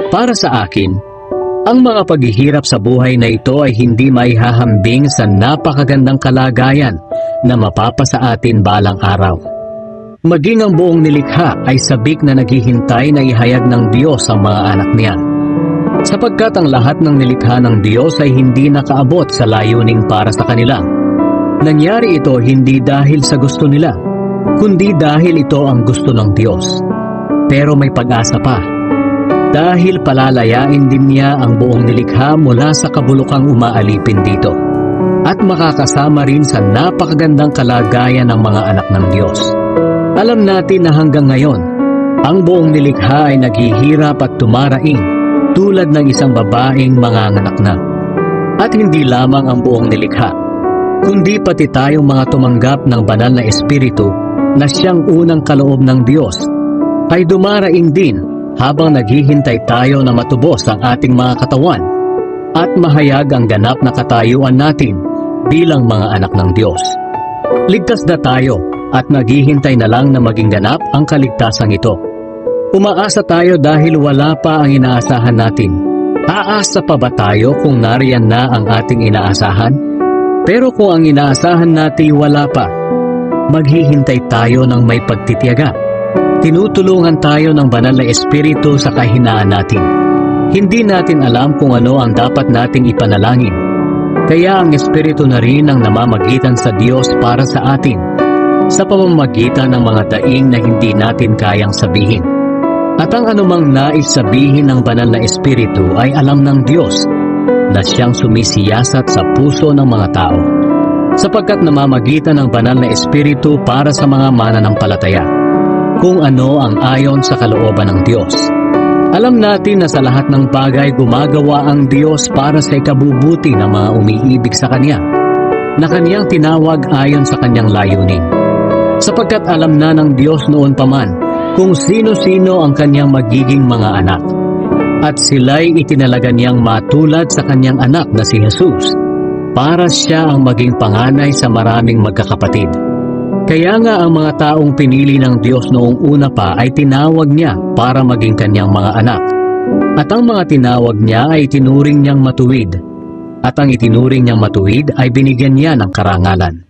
Para sa akin, ang mga paghihirap sa buhay na ito ay hindi maihahambing sa napakagandang kalagayan na mapapasa atin balang araw. Maging ang buong nilikha ay sabik na naghihintay na ihayag ng Diyos ang mga anak niya. Sapagkat ang lahat ng nilikha ng Diyos ay hindi nakaabot sa layuning para sa kanila. Nangyari ito hindi dahil sa gusto nila, kundi dahil ito ang gusto ng Diyos. Pero may pag-asa pa. Dahil palalayain din niya ang buong nilikha mula sa kabulukang umaalipin dito. At makakasama rin sa napakagandang kalagayan ng mga anak ng Diyos. Alam natin na hanggang ngayon, ang buong nilikha ay naghihirap at tumaraing tulad ng isang babaeng manganganak na. At hindi lamang ang buong nilikha, kundi pati tayong mga tumanggap ng banal na Espiritu na siyang unang kaloob ng Diyos, ay dumaraing din habang naghihintay tayo na matubos ang ating mga katawan at mahayag ang ganap na katayuan natin bilang mga anak ng Diyos. Ligtas na tayo at naghihintay na lang na maging ganap ang kaligtasang ito. Umaasa tayo dahil wala pa ang inaasahan natin. Aasa pa ba tayo kung nariyan na ang ating inaasahan? Pero kung ang inaasahan natin wala pa, maghihintay tayo ng may pagtitiyaga. Tinutulungan tayo ng banal na Espiritu sa kahinaan natin. Hindi natin alam kung ano ang dapat nating ipanalangin. Kaya ang Espiritu na rin ang namamagitan sa Diyos para sa atin, sa pamamagitan ng mga daing na hindi natin kayang sabihin. At ang anumang nais sabihin ng banal na Espiritu ay alam ng Diyos na siyang sumisiyasat sa puso ng mga tao, sapagkat namamagitan ng banal na Espiritu para sa mga mananampalataya kung ano ang ayon sa kalooban ng Diyos. Alam natin na sa lahat ng bagay gumagawa ang Diyos para sa ikabubuti ng mga umiibig sa Kanya, na Kanyang tinawag ayon sa Kanyang layunin. Sapagkat alam na ng Diyos noon pa man kung sino-sino ang Kanyang magiging mga anak, at sila'y itinalaga niyang matulad sa Kanyang anak na si Jesus, para siya ang maging panganay sa maraming magkakapatid. Kaya nga ang mga taong pinili ng Diyos noong una pa ay tinawag niya para maging Kanyang mga anak. At ang mga tinawag niya ay itinuring niyang matuwid. At ang itinuring niyang matuwid ay binigyan niya ng karangalan.